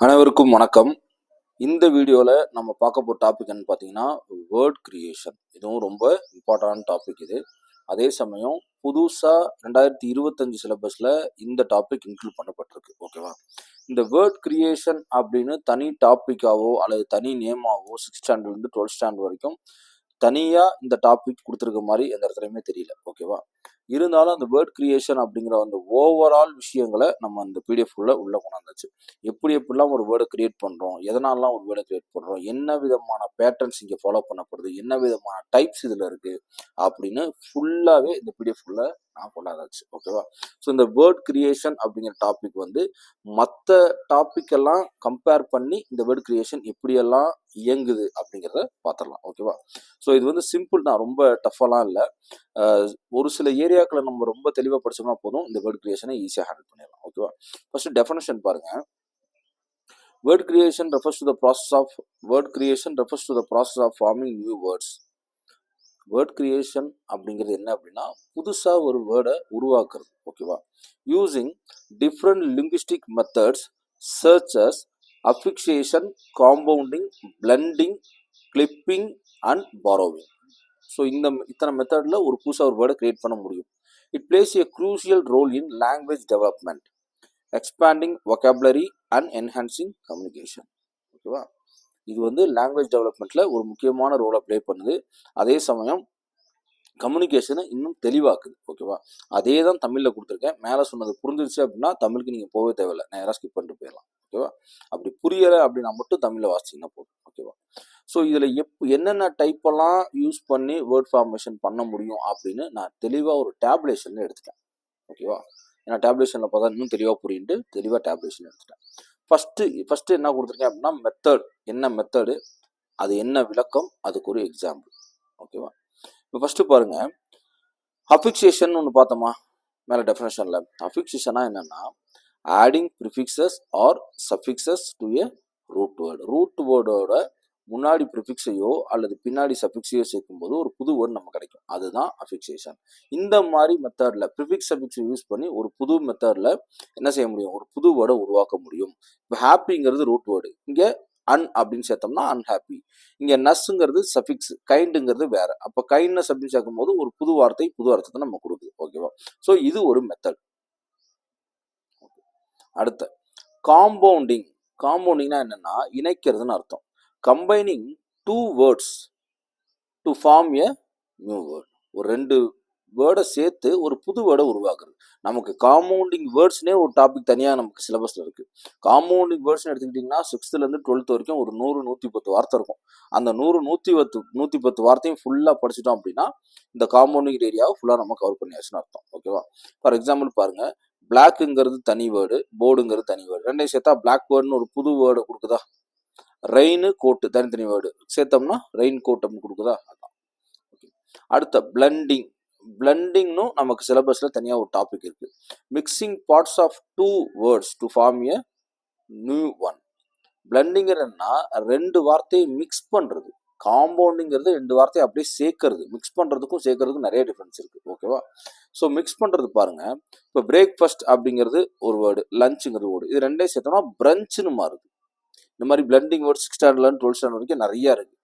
அனைவருக்கும் வணக்கம். இந்த வீடியோவில் நம்ம பார்க்க போகிற டாபிக் என்னன்னு பார்த்தீங்கன்னா வேர்ட் கிரியேஷன். இதுவும் ரொம்ப இம்பார்ட்டன்ட் டாபிக் இது. அதே சமயம் புதுசாக 2025 சிலபஸில் இந்த டாபிக் இன்க்ளூட் பண்ணப்பட்டிருக்கு. ஓகேவா? இந்த வேர்ட் கிரியேஷன் அப்படின்னு தனி டாப்பிக்காவோ அல்லது தனி நேமாவோ 6th ஸ்டாண்டர்ட்லேருந்து 12th ஸ்டாண்டர்ட் வரைக்கும் தனியாக இந்த டாபிக் கொடுத்துருக்க மாதிரி எந்த இடத்துலையுமே தெரியல. ஓகேவா? இருந்தாலும் அந்த வேர்ட் கிரியேஷன் அப்படிங்கிற அந்த ஓவரால் விஷயங்களை நம்ம அந்த பிடிஎஃப் உள்ள கொண்டாந்துச்சு. எப்படிலாம் ஒரு வேர்டை கிரியேட் பண்ணுறோம், எதனாலலாம் ஒரு வேர்டை கிரியேட் பண்ணுறோம், என்ன விதமான பேட்டர்ன்ஸ் இங்கே ஃபாலோ பண்ணப்படுது, என்ன விதமான டைப்ஸ் இதில் இருக்குது அப்படின்னு ஃபுல்லாகவே இந்த பிடிஎஃப் நான் கொண்டாந்தாச்சு. ஓகேவா? ஸோ இந்த வேர்ட் கிரியேஷன் அப்படிங்கிற டாபிக் மற்ற டாபிக் எல்லாம் கம்பேர் பண்ணி இந்த வேர்ட் கிரியேஷன் எப்படியெல்லாம் இயங்குது அப்படிங்கிறத பார்த்துடலாம். ஓகேவா? ஸோ இது சிம்பிள் தான், ரொம்ப டஃபெல்லாம் இல்லை. ஒரு சில ஏரியாக்களை நம்ம ரொம்ப தெளிவாக படிச்சோம்னா போதும், இந்த வேர்ட் கிரியேஷனை ஈஸியாக ஹேண்டில் பண்ணிடலாம். ஓகேவா? ஃபர்ஸ்ட் டெஃபினேஷன் பாருங்க. Word creation refers to the process of forming new words. Word creation அப்படிங்கிறது என்ன அப்படின்னா புதுசாக ஒரு வேர்டை உருவாக்குறது. ஓகேவா? யூசிங் டிஃப்ரெண்ட் லிங்குவிஸ்டிக் மெத்தட்ஸ் சர்ச்சஸ் affixation, compounding, blending, clipping and borrowing. So இத்தனை மெத்தடில் ஒரு புதுசாக ஒரு வேர்டை கிரியேட் பண்ண முடியும். It plays a crucial role in language development, expanding vocabulary and enhancing communication. ஓகேவா? இது லாங்குவேஜ் டெவலப்மெண்ட்டில் ஒரு முக்கியமான ரோலை ப்ளே பண்ணுது. அதே சமயம் கம்யூனிகேஷனை இன்னும் தெளிவாக்குது. ஓகேவா? அதே தான் தமிழில் கொடுத்துருக்கேன். மேலே சொன்னது புரிஞ்சிருச்சு அப்படின்னா தமிழுக்கு நீங்கள் போகவே தேவையில்லை, நேராக ஸ்கிப் பண்ணிட்டு போயிடலாம். ஓகேவா? அப்படி புரியலை அப்படின்னா மட்டும் தமிழில் வாசிச்சிங்கன்னா போதும். ஓகேவா? ஸோ இதில் என்னென்ன டைப்பெல்லாம் யூஸ் பண்ணி வேர்ட் ஃபார்மேஷன் பண்ண முடியும் அப்படின்னு நான் தெளிவாக ஒரு டேப்லேஷனில் எடுத்துட்டேன். ஓகேவா? ஏன்னா டேப்லேஷனில் பார்த்தா இன்னும் தெளிவாக புரியுண்டு தெளிவாக டேப்லேஷன் எடுத்துட்டேன். ஃபஸ்ட்டு என்ன கொடுத்துருக்கேன் அப்படின்னா மெத்தட், என்ன மெத்தடு, அது என்ன விளக்கம், அதுக்கு ஒரு எக்ஸாம்பிள். ஓகேவா? இப்போ ஃபஸ்ட்டு பாருங்க, அஃபிக்சேஷன் ஒன்று பார்த்தோமா மேலே டெஃபினேஷனில். அஃபிக்சேஷனா என்னன்னா adding prefixes or suffixes to a root word. Root வேர்டோட முன்னாடி ப்ரிஃபிக்ஸையோ அல்லது பின்னாடி சஃபிக்ஸையோ சேர்க்கும்போது ஒரு புது வேர்டு நமக்கு கிடைக்கும். அதுதான் அஃபிக்சேஷன். இந்த மாதிரி மெத்தடில் ப்ரிஃபிக்ஸ் சஃபிக்ஸை யூஸ் பண்ணி ஒரு புது மெத்தடில் என்ன செய்ய முடியும், ஒரு புது வேர்டை உருவாக்க முடியும். இப்போ ஹாப்பிங்கிறது ரூட் வேர்டு, இங்கே அன் அப்படின்னு சேர்த்தோம்னா அன்ஹாப்பி. இங்கே நஸ்ங்கிறது சஃபிக்ஸ், கைண்டுங்கிறது வேற. அப்போ கைண்ட்னஸ் அப்படின்னு சேர்க்கும் போது ஒரு புது வார்த்தை புது அர்த்தத்தை நம்ம கொடுக்குது. ஓகேவா? ஸோ இது ஒரு மெத்தட். அடுத்த காம்பவுண்டிங். காம்பவுண்டிங்னா என்னன்னா இணைக்கிறதுன்னு அர்த்தம். Combining two words to form a new word. ஒரு ரெண்டு வேர்டை சேர்த்து ஒரு புது வேர்டை உருவாக்குறது. நமக்கு காம்பவுண்டிங் வேர்ட்ஸ்னே ஒரு டாபிக் தனியாக நமக்கு சிலபஸில் இருக்குது. காம்பவுண்டிங் வேர்ட்ஸ்னு எடுத்துக்கிட்டிங்கன்னா 6th-லேருந்து 12th வரைக்கும் ஒரு 100-110 வார்த்தை இருக்கும். அந்த 100-110 வார்த்தையும் ஃபுல்லாக படிச்சுட்டோம் அப்படின்னா இந்த காம்பவுண்டிங் ஏரியாவை ஃபுல்லாக நம்ம கவர் பண்ணியாச்சுன்னு அர்த்தம். ஓகேவா? ஃபார் எக்ஸாம்பிள் பாருங்கள், பிளாக்குங்கிறது தனி வேர்டு, போர்டுங்கிறது தனி வேர்டு. ரெண்டையும் சேர்த்தா பிளாக் வேர்டுன்னு ஒரு புது வேர்டை கொடுக்குதா? ரெயின் கோட்டு தனித்தனி வேர்டு சேர்த்தோம்னா ரெயின் கோட் அப்படின்னு கொடுக்குதா? அதான். ஓகே. அடுத்த பிளண்டிங். பிளண்டிங்னும் நமக்கு சிலபஸ்ல தனியாக ஒரு டாபிக் இருக்கு. Mixing parts of two words to form a new one. பிளண்டிங்கிறதுனா ரெண்டு வார்த்தையை மிக்ஸ் பண்றது. காம்பவுண்டிங்கிறது ரெண்டு வார்த்தையை அப்படியே சேர்க்கறது. மிக்ஸ் பண்றதுக்கும் சேர்க்கறதுக்கும் நிறைய டிஃபரன்ஸ் இருக்கு. ஓகேவா? ஸோ மிக்ஸ் பண்றது பாருங்க. இப்போ பிரேக்ஃபாஸ்ட் அப்படிங்கிறது ஒரு வேர்டு, லஞ்சுங்கிறது வேர்டு. இது ரெண்டையும் சேர்த்தோம்னா பிரஞ்சுன்னு மாறுது. இந்த மாதிரி பிளண்டிங் வேர்ட் 6th ஸ்டாண்டர்ட்ல 12th ஸ்டாண்டர்ட் வரைக்கும் நிறைய இருக்கு.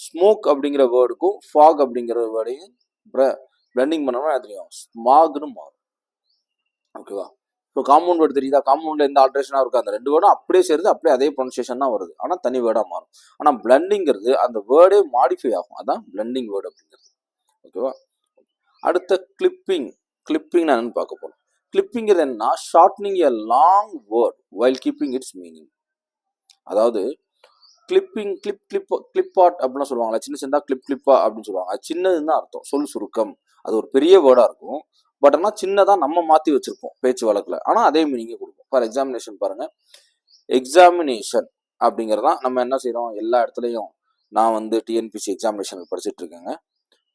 ஸ்மோக் அப்படிங்கிற வேர்டுக்கும் ஃபாக் அப்படிங்கிற வேர்டையும் பிளண்டிங் பண்ணோம்னா தெரியும், ஸ்மாக்னு மாறும். ஓகேவா? இப்போ காம்பவுண்ட் வேர்டு தெரியுதா? காம்பவுண்ட்ல எந்த ஆல்ட்ரேஷனாக இருக்கும், அந்த ரெண்டு வேர்டும் அப்படியே சேருது, அப்படியே அதே ப்ரொனன்சியேஷன் தான் வருது, ஆனால் தனி வேர்டாக மாறும். ஆனால் பிளண்டிங்கிறது அந்த வேர்டே மாடிஃபை ஆகும். அதான் பிளண்டிங் வேர்டு அப்படிங்கிறது. ஓகேவா? அடுத்த கிளிப்பிங். கிளிப்பிங் என்னன்னு பார்க்க போறோம். கிளிப்பிங்கிறது என்னன்னா shortening a long word while keeping it's meaning. அதாவது கிளிப்பிங், கிளிப் ஆர்ட் அப்படின்னு சொல்லுவாங்களா, சின்ன சின்னதா கிளிப்பா அப்படின்னு சொல்லுவாங்க. அது சின்னதுன்னு அர்த்தம், சொல் சுருக்கம். அது ஒரு பெரிய வேர்டா இருக்கும், பட் ஆனால் சின்னதா நம்ம மாற்றி வச்சிருப்போம் பேச்சு வழக்கில், ஆனால் அதே மீனிங்கே கொடுக்கும். ஃபார் எக்ஸாமினேஷன் பாருங்க, எக்ஸாமினேஷன் அப்படிங்கிறதான் நம்ம என்ன செய்யறோம் எல்லா இடத்துலையும். நான் டிஎன்பிசி எக்ஸாமினேஷன் படிச்சுட்டு இருக்கேங்க,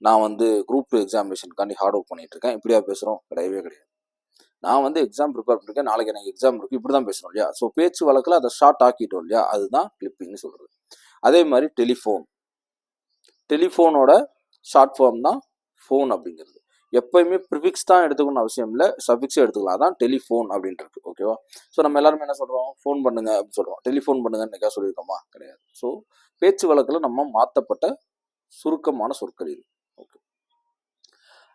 நான் குரூப் 2 எக்ஸாமினேஷனுக்காண்டி ஹார்ட் ஒர்க் பண்ணிட்டு இருக்கேன். இப்படியா பேசுகிறோம்? கிடையவே கிடையாது. நான் எக்ஸாம் ப்ரிப்பேர் பண்ணிருக்கேன், நாளைக்கு எனக்கு எக்ஸாம் இருக்கு, இப்படி தான் பேசணும் இல்லையா? ஸோ பேச்சு வழக்கில் அதை ஷார்ட் ஆக்கிட்டோம் இல்லையா? அதுதான் கிளிப்பிங்னு சொல்றது. அதே மாதிரி டெலிஃபோன். டெலிஃபோனோட ஷார்ட் ஃபார்ம் தான் ஃபோன் அப்படிங்கிறது. எப்பயுமே ப்ரிஃபிக்ஸ் தான் எடுத்துக்கணும்னு அவசியம் இல்லை, சஃபிக்ஸே எடுத்துக்கலாம். அதான் டெலிஃபோன் அப்படின்ட்டு இருக்கு. ஓகேவா? ஸோ நம்ம எல்லாருமே என்ன சொல்கிறோம், ஃபோன் பண்ணுங்க அப்படின்னு சொல்கிறோம். டெலிஃபோன் பண்ணுங்கன்னு என்னைக்கா சொல்லியிருக்கோமா? கிடையாது. ஸோ பேச்சு வழக்கில் நம்ம மாற்றப்பட்ட சுருக்கமான சொற்கள் இது. ஓகே.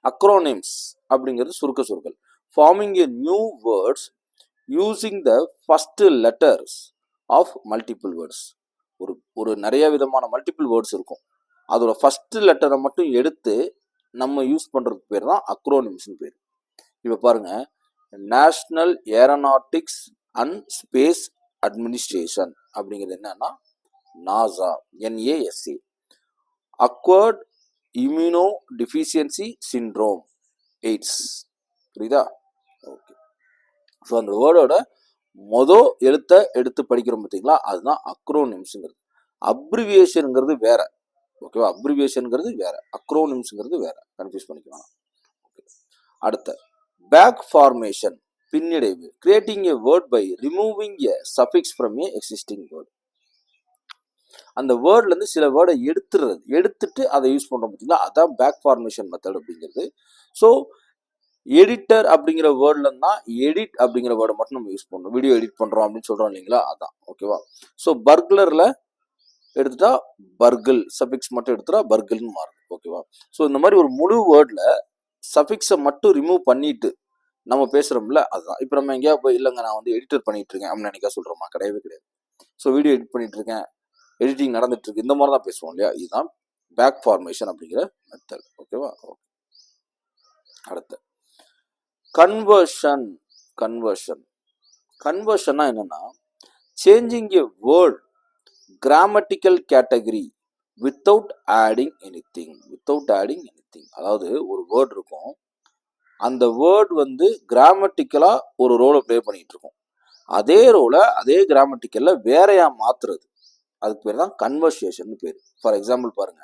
அக்ரோனிம்ஸ் அப்படிங்கிறது சுருக்க சொற்கள். Forming a new words using the first letters of multiple words. ஒரு நிறைய விதமான மல்டிபிள் வேர்ட்ஸ் இருக்கும், அதோட ஃபர்ஸ்ட் லெட்டரை மட்டும் எடுத்து நம்ம யூஸ் பண்ணுறதுக்கு பேர் தான் அக்ரோனிம்ஸ்னு பேர். இப்போ பாருங்க, national aeronautics and space administration அப்படிங்கிறது என்னன்னா NASA, NASA. Acquired immuno deficiency syndrome, AIDS. புரியுதா? ஓகே. ஸோ அந்த வேர்டோட எழுத்தை எடுத்து படிக்கிறோம் பார்த்தீங்களா, அதுதான் அக்ரோனிம்ஸுங்கிறது. அப்ரிவியேஷனுங்கிறது வேற. ஓகேவா? அப்ரிவியேஷனுங்கிறது வேற, அக்ரோனிம்ஸுங்கிறது வேற, கன்ஃபியூஸ் பண்ணிக்கலாம். ஓகே. அடுத்த பேக் ஃபார்மேஷன், பின்னடைவு. Creating a word by removing a suffix from an existing word. அந்த வேர்ட்ல இருந்து சில வேர்டை எடுத்துட்டு அதை யூஸ் பண்றோம் பார்த்தீங்களா, அதான் பேக் ஃபார்மேஷன் மெத்தட் அப்படிங்கிறது. ஸோ எடிட்டர் அப்படிங்கிற வேர்ட்ல தான் எடிட் அப்படிங்கிற வேர்டை மட்டும் நம்ம யூஸ் பண்றோம். வீடியோ எடிட் பண்றோம் அப்படின்னு சொல்றோம் இல்லைங்களா, அதான். ஓகேவா? ஸோ பர்குலர்ல எடுத்துட்டா பர்கிள், சஃபிக்ஸ் மட்டும் எடுத்துட்டா பர்கிள்னு மாறும். ஓகேவா? ஸோ இந்த மாதிரி ஒரு முழு வேர்ட்ல சஃபிக்ஸை மட்டும் ரிமூவ் பண்ணிட்டு நம்ம பேசுறோம்ல, அதுதான். இப்போ நம்ம எங்கேயா போய் இல்லைங்க நான் வந்து எடிட்டர் பண்ணிட்டு இருக்கேன் அப்படின்னு நினைக்க சொல்றோமா? கிடையவே கிடையாது. ஸோ வீடியோ எடிட் பண்ணிட்டு இருக்கேன், எடிட்டிங் நடந்துட்டு இருக்கு, இந்த மாதிரி தான் பேசுவோம் இல்லையா, இதுதான் பேக் ஃபார்மேஷன் அப்படிங்கிற மெத்தட். ஓகேவா? அடுத்து கன்வர்ஷன். கன்வர்ஷன்னா என்னன்னா சேஞ்சிங் எ word grammatical category without adding anything. அதாவது ஒரு வேர்ட் இருக்கும், அந்த வேர்ட் வந்து கிராமட்டிக்கலா ஒரு ரோலை பிளே பண்ணிட்டு இருக்கும், அதே ரோலை அதே கிராமட்டிக்கல்ல வேறையா மாத்துறது, அதுக்கு பேர் தான் கன்வர்சேஷன் பேர். ஃபார் எக்ஸாம்பிள் பாருங்க,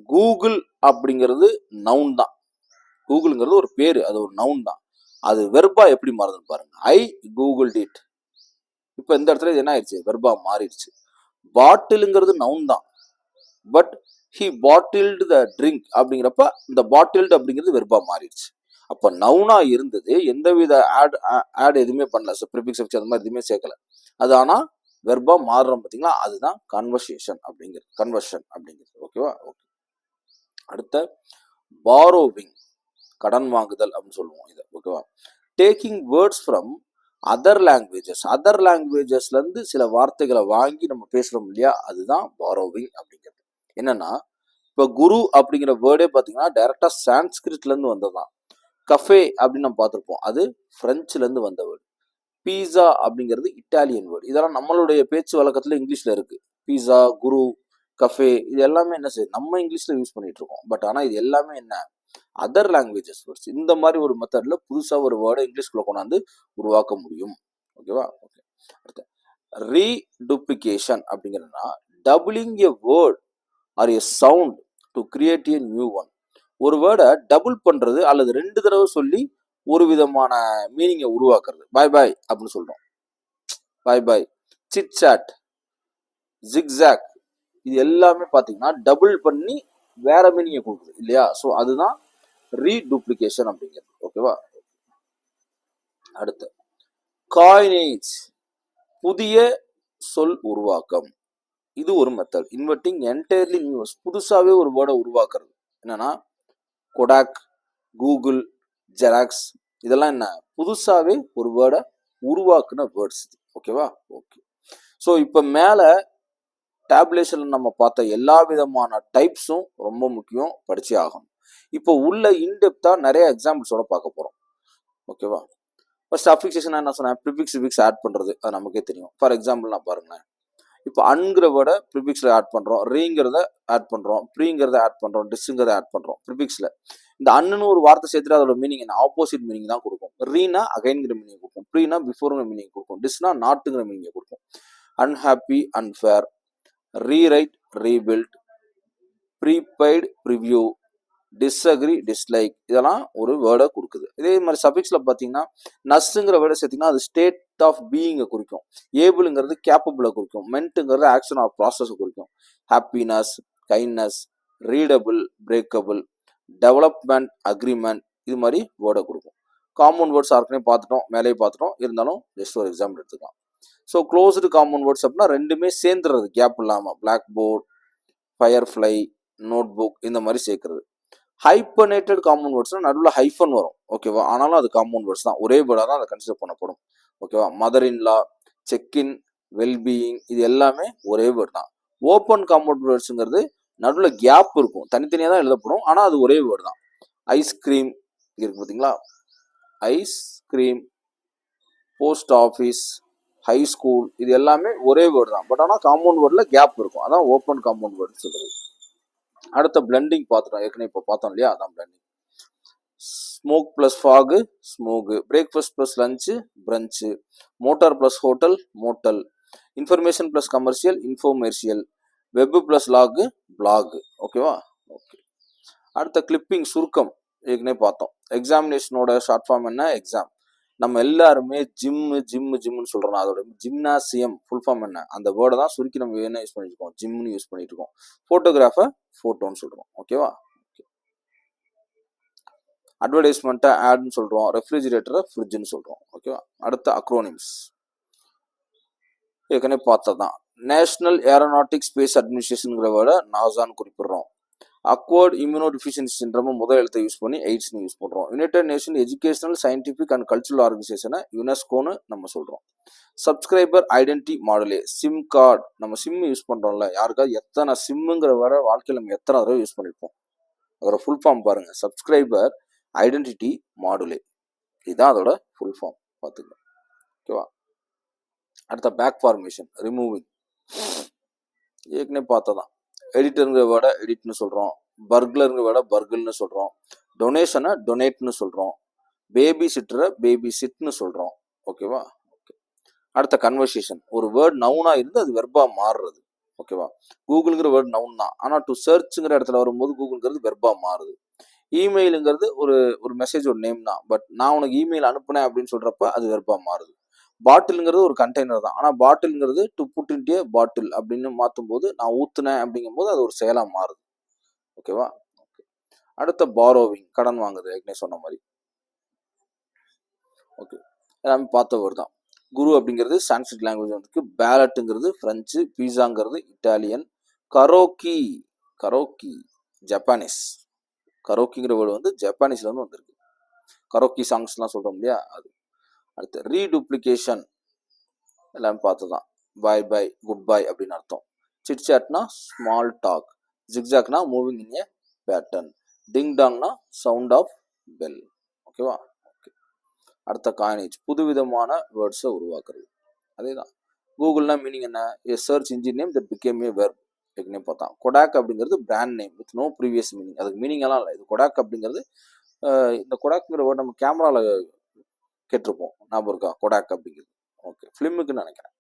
கூகுள் அப்படிங்கிறது நவுன் தான். கூகுள்ங்கிறது ஒரு பேரு, அது ஒரு நவுன் தான். அது வெர்பா எப்படி மாறுதுன்னு பாருங்க. ஐ கூகுள் இட். இப்போ இந்த இடத்துல என்ன ஆயிடுச்சு, வெர்பா மாறிடுச்சு. பாட்டிலுங்கிறது நவுன் தான், but he bottled the drink அப்படிங்கிறப்ப இந்த பாட்டில்டு அப்படிங்கிறது வெர்பா மாறிடுச்சு. அப்போ நவுனா இருந்தது, எந்தவித ஆட் எதுவுமே பண்ணல, ப்ரிஃபிக்ஸ் அந்த மாதிரி எதுவுமே சேர்க்கல. அது ஆனால் வெர்பா மாறுறோம் பார்த்தீங்களா, அதுதான் கன்வர்சேஷன் அப்படிங்கிறது. ஓகேவா? ஓகே. அடுத்த பாரோவிங், கடன் வாங்குதல் அப்படின்னு சொல்லுவோம் இதை. ஓகேவா? டேக்கிங் வேர்ட்ஸ் ஃப்ரம் அதர் லாங்குவேஜஸ்ல இருந்து சில வார்த்தைகளை வாங்கி நம்ம பேசுறோம் இல்லையா, அதுதான் பாரோவிங் அப்படிங்கிறது. என்னன்னா இப்போ குரு அப்படிங்கிற வேர்டே பார்த்தீங்கன்னா டைரக்டா சான்ஸ்கிரிட்ல இருந்து வந்ததுதான். கஃபே அப்படின்னு நம்ம பார்த்துருப்போம், அது பிரெஞ்சுல இருந்து வந்த வேர்டு. பீஸா அப்படிங்கிறது இட்டாலியன் வேர்டு. இதெல்லாம் நம்மளுடைய பேச்சு வழக்கத்துல இங்கிலீஷ்ல இருக்கு. பீஸா, குரு, கஃபே, இது எல்லாமே என்ன செய்யுது, நம்ம இங்கிலீஷ்ல யூஸ் பண்ணிட்டு இருக்கோம். பட் ஆனா இது எல்லாமே என்ன, அதர் லாங்குவேஜஸ் வேர்ட்ஸ். இந்த மாதிரி ஒரு மெத்தட்ல புதுசா ஒரு வேர்டை இங்கிலீஷ்குள்ள கொண்டாந்து உருவாக்க முடியும். ஓகேவா? ஓகே. அடுத்து ரீடுப்ளிகேஷன் அப்படிங்கிறதுனா doubling a word or a sound to create a new one. ஒரு வேர்டை டபுள் பண்றது அல்லது 2 தடவை சொல்லி ஒரு விதமான மீனிங்கை உருவாக்குறது. பாய் பாய் அப்படின்னு சொல்றோம், பாய் பாய். சிட் சாட், ஜிக்ஸாக், இது எல்லாமே பார்த்தீங்கன்னா டபுள் பண்ணி வேற மீனிங்கை கொடுக்குது இல்லையா. ஸோ அதுதான் ரீடுப்ளிகேஷன் அப்படிங்கிறது. ஓகேவா? அடுத்து காயினேஜ், புதிய சொல் உருவாக்கம். இது ஒரு மெத்தட். இன்வெர்ட்டிங் என்டையர்லி நியூ, புதுசாவே ஒரு வேர்டை உருவாக்குறது. என்னன்னா கொடாக், கூகுள், ஜெராக்ஸ், இதெல்லாம் என்ன, புதுசாவே ஒரு வேர்டை உருவாக்குன வேர்ட்ஸ். ஓகேவா? ஓகே. ஸோ இப்போ மேல டேபுலேஷன்ல நம்ம பார்த்த எல்லா விதமான டைப்ஸும் ரொம்ப முக்கியம், படிச்சே ஆகணும். இப்போ உள்ள இன்டெப்தா நிறைய எக்ஸாம்பிள்ஸோட பார்க்க போறோம். ஓகேவா? ஃபர்ஸ்ட் அஃபிக்சேஷன் என்ன சொன்னேன், ப்ரிஃபிக்ஸ் ஆட் பண்றது, அது நமக்கே தெரியும். ஃபார் எக்ஸாம்பிள் நான் பாருங்களேன், இப்போ அன்கிற வேர்டை ப்ரிஃபிக்ஸ்ல ஆட் பண்றோம், ரீங்கிறத ஆட் பண்றோம், ப்ரீங்கிறத ஆட் பண்றோம், டிஸ்ங்கிறத ஆட் பண்றோம் ப்ரிஃபிக்ஸ்ல. இந்த அன்னு ஒரு வார்த்தை சேர்த்துட்டு அதோட மீனிங் என்ன, ஆப்போசிட் மீனிங் தான் கொடுக்கும். ரீனா அகைன்கிற மீனிங் கொடுக்கும், ப்ரீனா பிஃபோர்ங்கிற மீனிங் கொடுக்கும், டிஸ்னா நாட்டுங்கிற மீனிங் கொடுக்கும். Unhappy, unfair, rewrite, rebuild, prepaid, preview, disagree, dislike, இதெல்லாம் ஒரு வேர்டை கொடுக்குது. இதே மாதிரி சஃபிக்ஸ்ல பார்த்தீங்கன்னா நஸ்ங்கிற வேர்டை சேர்த்தீங்கன்னா அது ஸ்டேட் ஆஃப் பீயிங்கை குறிக்கும், ஏபிளுங்கிறது கேப்பபிளை குறிக்கும், மென்ட்டுங்கிறது ஆக்ஷன் ஆஃப் ப்ராசஸை குறிக்கும், happiness, kindness, readable, breakable, development, agreement, இது மாதிரி வேர்டை கொடுக்கும். காம்பவுண்ட் வேர்ட்ஸ் ஏற்கனவே பார்த்துட்டோம், மேலேயே பார்த்துட்டோம், இருந்தாலும் ஜஸ்ட் ஒரு எக்ஸாம்பிள் எடுத்துக்கலாம். ஸோ க்ளோஸ்டு காம்பவுண்ட் வேர்ட்ஸ் அப்படின்னா ரெண்டுமே சேர்ந்துறது, கேப் இல்லாமல். Blackboard, firefly, notebook, இந்த மாதிரி சேர்க்கறது. ஹைப்பனேட்டட் காம்பவுண்ட் வேர்ட்ஸ்னா நடுவில் ஹைஃபன் வரும், ஓகேவா, ஆனாலும் அது காம்பவுண்ட் வேர்ட்ஸ் தான், ஒரே வேர்டாக தான் அதை கன்சிடர் பண்ணப்படும், ஓகேவா. மதர் இன்லா, செக்இன், வெல்பீயிங், இது எல்லாமே ஒரே வேர்டு தான். ஓப்பன் காம்பவுண்ட் வேர்ட்ஸுங்கிறது நடுவில் கேப் இருக்கும், தனித்தனியாக தான் எழுதப்படும், ஆனால் அது ஒரே வேர்டு தான். ஐஸ்கிரீம் இருக்கு பார்த்தீங்களா, ice cream, post office, high school, இது எல்லாமே ஒரே வேர்டு தான், பட் ஆனால் காம்பவுண்ட் வேர்டில் கேப் இருக்கும், அதான் ஓப்பன் காம்பவுண்ட் வேர்டு சொல்றது. அடுத்த பிளண்டிங் பார்த்துட்டோம், ஏற்கனவே இப்போ பார்த்தோம் இல்லையா, அதான் blending. Smoke plus fog, smog. Breakfast plus lunch, brunch. Motor plus hotel, motel. Information plus commercial, infomercial. Web plus log, blog, ஓகேவா. ஓகே. அடுத்த கிளிப்பிங், சுருக்கம், ஏற்கனவே பார்த்தோம். எக்ஸாமினேஷனோட ஷார்ட் ஃபார்ம் என்ன, எக்ஸாம். நம்ம எல்லாருமே ஜிம்னு சொல்றோம், அதோட ஜிம்னாசியம் ஃபுல் ஃபார்ம் என்ன, அந்த வேர்டை தான் சுருக்கி நம்ம என்ன யூஸ் பண்ணிட்டு இருக்கோம், ஜிம்னு யூஸ் பண்ணிட்டு இருக்கோம். ஃபோட்டோகிராஃபை ஃபோட்டோன்னு சொல்றோம், ஓகேவா. அட்வர்டைஸ்மெண்ட்டை ஆட்னு சொல்றோம், ரெஃப்ரிஜிரேட்டரை ஃப்ரிட்ஜ்னு சொல்றோம், ஓகேவா. அடுத்த அக்ரோனிம்ஸ் ஏற்கனவே பார்த்ததான். நேஷனல் ஏரோநாட்டிக் ஸ்பேஸ் அட்மினிஸ்ட்ரேஷனுங்கிற வேர்டை நாசான்னு குறிப்பிடுறோம். அக்வர்ட் இம்யூனோ டிஃபிஷியன்சி சிண்ட்ரோம் முதல் எழுத்தை யூஸ் பண்ணி எய்ட்ஸ்னு யூஸ் பண்ணுறோம். United nation educational, scientific and cultural ஆர்கனைசேஷனை யுனெஸ்கோன்னு நம்ம சொல்கிறோம். Subscriber identity module, SIM card, நம்ம சிம் யூஸ் பண்ணுறோம்ல, யாருக்காவது எத்தனை சிம்முங்கிற வேற வாழ்க்கையில் நம்ம எத்தனை தடவை யூஸ் பண்ணியிருப்போம். அதோட ஃபுல் ஃபார்ம் பாருங்க, சப்ஸ்கிரைபர் ஐடென்டிட்டி மாடுலே, இதுதான் அதோட ஃபுல் ஃபார்ம், பார்த்துக்கலாம், ஓகேவா. அடுத்த பேக் ஃபார்மேஷன், ரிமூவிங், ஏற்கனவே பார்த்ததான். எடிட்டருங்கிற வேர்டை எடிட்னு சொல்கிறோம், பர்க்லருங்கிற வேர்டை பர்கிள்னு சொல்கிறோம், டொனேஷனை டொனேட்னு சொல்கிறோம், பேபி சிட்டரை பேபி சிட்னு சொல்கிறோம், ஓகேவா. ஓகே. அடுத்த கன்வர்சேஷன், ஒரு வேர்ட் நவுனாக இருந்து அது வெர்பாக மாறுறது, ஓகேவா. கூகுளுங்கிற வேர்ட் நவுன் தான், ஆனால் டு சர்ச்சுங்கிற இடத்துல வரும்போது கூகுளுங்கிறது வெர்பாக மாறுது. இமெயிலுங்கிறது ஒரு மெசேஜோட நேம் தான், பட் நான் உனக்கு இமெயில் அனுப்புனேன் அப்படின்னு சொல்கிறப்ப அது வெர்பாக மாறுது. பாட்டிலுங்கிறது ஒரு கண்டெய்னர் தான், ஆனால் பாட்டிலுங்கிறது டு புட் இன்டு எ பாட்டில் அப்படின்னு மாற்றும் போது நான் ஊற்றுனேன் அப்படிங்கும்போது அது ஒரு செயலாக மாறுது, ஓகேவா. ஓகே. அடுத்த பாரோவிங், கடன் வாங்குது, ஏற்கனவே சொன்ன மாதிரி, ஓகே. எல்லாமே பார்த்த வேர்டு தான். குரு அப்படிங்கிறது சான்ஸ்கிரிட் லாங்குவேஜ் வந்துருக்கு, பேலட்டுங்கிறது ஃப்ரெஞ்சு, பீஸாங்கிறது இட்டாலியன், கரோக்கி கரோக்கி ஜப்பானீஸ், கரோக்கிங்கிற வேர்டு வந்து ஜப்பானீஸ்ல இருந்து வந்திருக்கு, கரோக்கி சாங்ஸ்லாம் சொல்றோம் இல்லையா அது. அடுத்து ரீடூப்ளிகேஷன், எல்லாமே பார்த்துதான். பாய் பாய், குட் பாய் அப்படின்னு அர்த்தம். சிட்சாட்னா ஸ்மால் டாக், ஜிக்ஜாக்னா moving in a pattern, ding டாங்னா சவுண்ட் ஆஃப் பெல், ஓகேவா. ஓகே. அடுத்த காயினேஜ், புதுவிதமான வேர்ட்ஸை உருவாக்குறது, அதே தான். கூகுள்னா மீனிங் என்ன, a search engine name that became a verb, ஏற்கனவே பார்த்தா. கொடாக் அப்படிங்கிறது brand name with no previous meaning, அதுக்கு மீனிங் எல்லாம் இல்லை. இது கொடாக் அப்படிங்கிறது, இந்த கொடாக்ங்கிற வேர்ட் நம்ம கேமராவில் கேட்டிருப்போம், ஞாபகம் இருக்கா, கொடாக் அப்படிங்கிறது, ஓகே, ஃபிலிமுக்குன்னு நினைக்கிறேன்.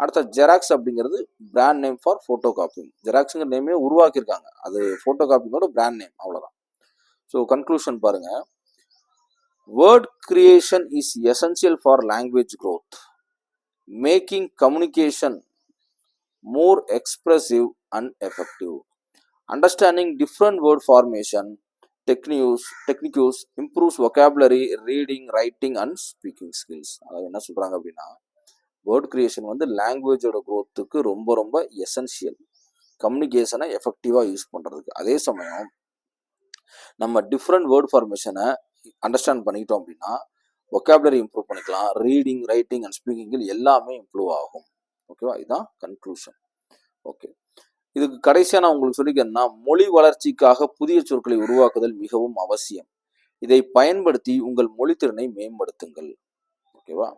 அடுத்த ஜெராக்ஸ் அப்படிங்கிறது brand name for photo copying, ஜெராக்ஸுங்கிற நேமே உருவாக்கியிருக்காங்க, அது ஃபோட்டோ காப்பிங்கோட பிராண்ட் நேம், அவ்வளோதான். ஸோ கன்க்ளூஷன் பாருங்க, word creation is essential for language growth, making communication more expressive and effective. Understanding different word formation techniques improves vocabulary, reading, writing and speaking skills. அதாவது என்ன சொல்றாங்க அப்படின்னா, வேர்ட் கிரியேஷன் வந்து லாங்குவேஜோட க்ரோத்துக்கு ரொம்ப ரொம்ப essential, கம்யூனிகேஷனை எஃபெக்டிவாக யூஸ் பண்ணுறதுக்கு. அதே சமயம் நம்ம டிஃப்ரெண்ட் வேர்ட் ஃபார்மேஷனை அண்டர்ஸ்டாண்ட் பண்ணிக்கிட்டோம் அப்படின்னா vocabulary இம்ப்ரூவ் பண்ணிக்கலாம், ரீடிங், ரைட்டிங் அண்ட் ஸ்பீக்கிங்கில் எல்லாமே இம்ப்ரூவ் ஆகும், ஓகேவா. இதுதான் கன்க்ளூஷன். ஓகே. இதுக்கு கடைசியாக நான் உங்களுக்கு சொல்லிக்கிறேன்னா, மொழி வளர்ச்சிக்காக புதிய சொற்களை உருவாக்குதல் மிகவும் அவசியம். இதை பயன்படுத்தி உங்கள் மொழித்திறனை மேம்படுத்துங்கள், ஓகேவா.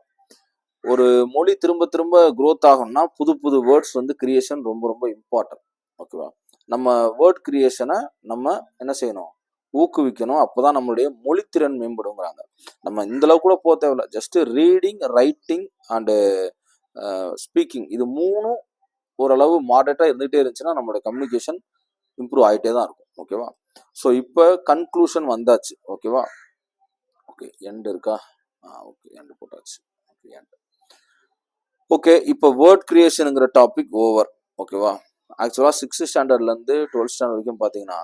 ஒரு மொழி திரும்ப திரும்ப க்ரோத் ஆகணும்னா புது புது வேர்ட்ஸ் வந்து கிரியேஷன் ரொம்ப ரொம்ப இம்பார்ட்டன்ட், ஓகேவா. நம்ம வேர்ட் கிரியேஷனை நம்ம என்ன செய்யணும், ஊக்குவிக்கணும், அப்போதான் நம்மளுடைய மொழித்திறன் மேம்படுங்கிறாங்க. நம்ம இந்த அளவுக்கு கூட போக தேவையில்ல, just reading, writing and speaking, இது மூணும் ஓரளவு மாடரேட்டாக இருந்துகிட்டே இருந்துச்சுன்னா நம்மளோட கம்யூனிகேஷன் இம்ப்ரூவ் ஆகிட்டே தான் இருக்கும், ஓகேவா. ஸோ இப்போ கன்க்ளூஷன் வந்தாச்சு, ஓகேவா. ஓகே, எண்ட் இருக்கா, ஓகே, எண்ட் போட்டாச்சு, ஓகே, எண்ட். ஓகே, இப்போ வேர்ட் கிரியேஷனுங்கிற டாபிக் ஓவர், ஓகேவா. ஆக்சுவலாக 6th ஸ்டாண்டர்ட்லேருந்து 12th ஸ்டாண்டர்ட் வரைக்கும் பார்த்தீங்கன்னா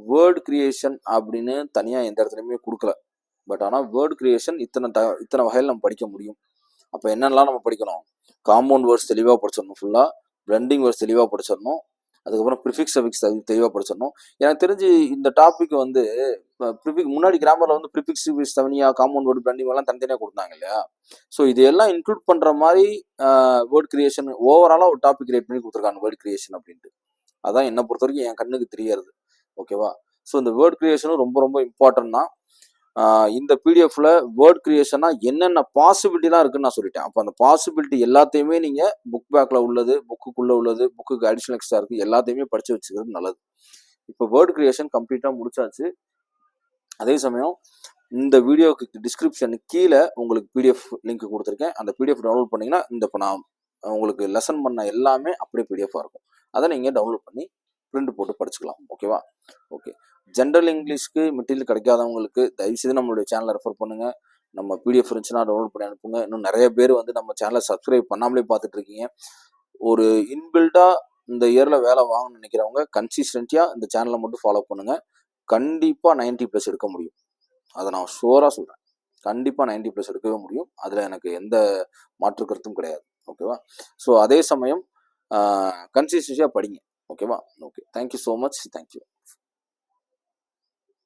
வேர்ட் கிரியேஷன் அப்படின்னு தனியாக எந்த இடத்துலையுமே கொடுக்கல. பட் ஆனால் வேர்ட் கிரியேஷன் இத்தனை வகையில் நம்ம படிக்க முடியும். அப்போ என்னென்னலாம் நம்ம படிக்கணும்? காம்பவுண்ட் வேர்ட்ஸ் தெளிவாக படிச்சிடணும், ஃபுல்லாக பிளெண்டிங் வேர்ட்ஸ் தெளிவாக படிச்சிடணும், அதுக்கப்புறம் ப்ரிஃபிக்ஸ் சஃபிக்ஸ் தெளிவாக படிச்சிடணும். எனக்கு தெரிஞ்சு இந்த டாபிக் வந்து முன்னாடி கிராமரில் வந்து ப்ரிஃபிக்ஸ் சஃபிக்ஸ் தனியாக, காம்பவுண்ட் வேர்டு பிளெண்டிங் எல்லாம் தனித்தனியாக கொடுத்தாங்க இல்லையா? ஸோ இதெல்லாம் இன்க்ளூட் பண்ணுற மாதிரி வேர்ட் கிரியேஷன் ஓவராலாக ஒரு டாபிக் கிரியேட் பண்ணி கொடுத்துருக்காங்க, வேர்ட் கிரியேஷன் அப்படின்ட்டு. அதான் என்னை பொறுத்த வரைக்கும் என் கண்ணுக்கு தெரியறது. ஓகேவா? ஸோ இந்த வேர்ட் கிரியேஷனும் ரொம்ப ரொம்ப இம்பார்ட்டன்ட் தான். இந்த பிடிஎஃப்ல வேர்ட் கிரியேஷனா என்னென்ன பாசிபிலிட்டிலாம் இருக்குன்னு நான் சொல்லிட்டேன். அப்போ அந்த பாசிபிலிட்டி எல்லாத்தையுமே நீங்கள் புக் பேக்ல உள்ளது, புக்குக்குள்ளே உள்ளது, புக்குக்கு அடிஷனல் எக்ஸ்ட்ரா இருக்குது, எல்லாத்தையுமே படித்து வச்சுக்கிறது நல்லது. இப்போ வேர்ட் கிரியேஷன் கம்ப்ளீட்டாக முடிச்சாச்சு. அதே சமயம் இந்த வீடியோக்கு டிஸ்கிரிப்ஷன் கீழே உங்களுக்கு பிடிஎஃப் லிங்க் கொடுத்துருக்கேன். அந்த பிடிஎஃப் டவுன்லோட் பண்ணிங்கன்னா இப்போ நான் உங்களுக்கு லெசன் பண்ண எல்லாமே அப்படியே பிடிஎஃபாக இருக்கும். அதை நீங்கள் டவுன்லோட் பண்ணி பிரிண்ட் போட்டு படிச்சுக்கலாம். ஓகேவா? ஓகே. ஜென்ரல் இங்கிலீஷ்க்கு மெட்டீரியல் கிடைக்காதவங்களுக்கு தயவுசெய்து நம்மளுடைய சேனலை ரெஃபர் பண்ணுங்கள். நம்ம பிடிஎஃப் இருந்துச்சுன்னா டவுன்லோட் பண்ணி அனுப்புங்க. இன்னும் நிறைய பேர் வந்து நம்ம சேனலை சப்ஸ்கிரைப் பண்ணாமலே பார்த்துட்டு இருக்கீங்க. ஒரு இன்பில்டாக இந்த இயரில் வேலை வாங்கணும்னு நினைக்கிறவங்க கன்சிஸ்டன்ட்டியாக இந்த சேனலை மட்டும் ஃபாலோ பண்ணுங்கள். கண்டிப்பாக 90+ எடுக்க முடியும். அதை நான் ஷுவராக சொல்கிறேன். கண்டிப்பாக 90+ எடுக்கவே முடியும். அதில் எனக்கு எந்த மாற்று கருத்தும் கிடையாது. ஓகேவா? ஸோ அதே சமயம் கன்சிஸ்டன்சியாக படிங்க. ஓகேவா? Okay. Thank you so much. Thank you.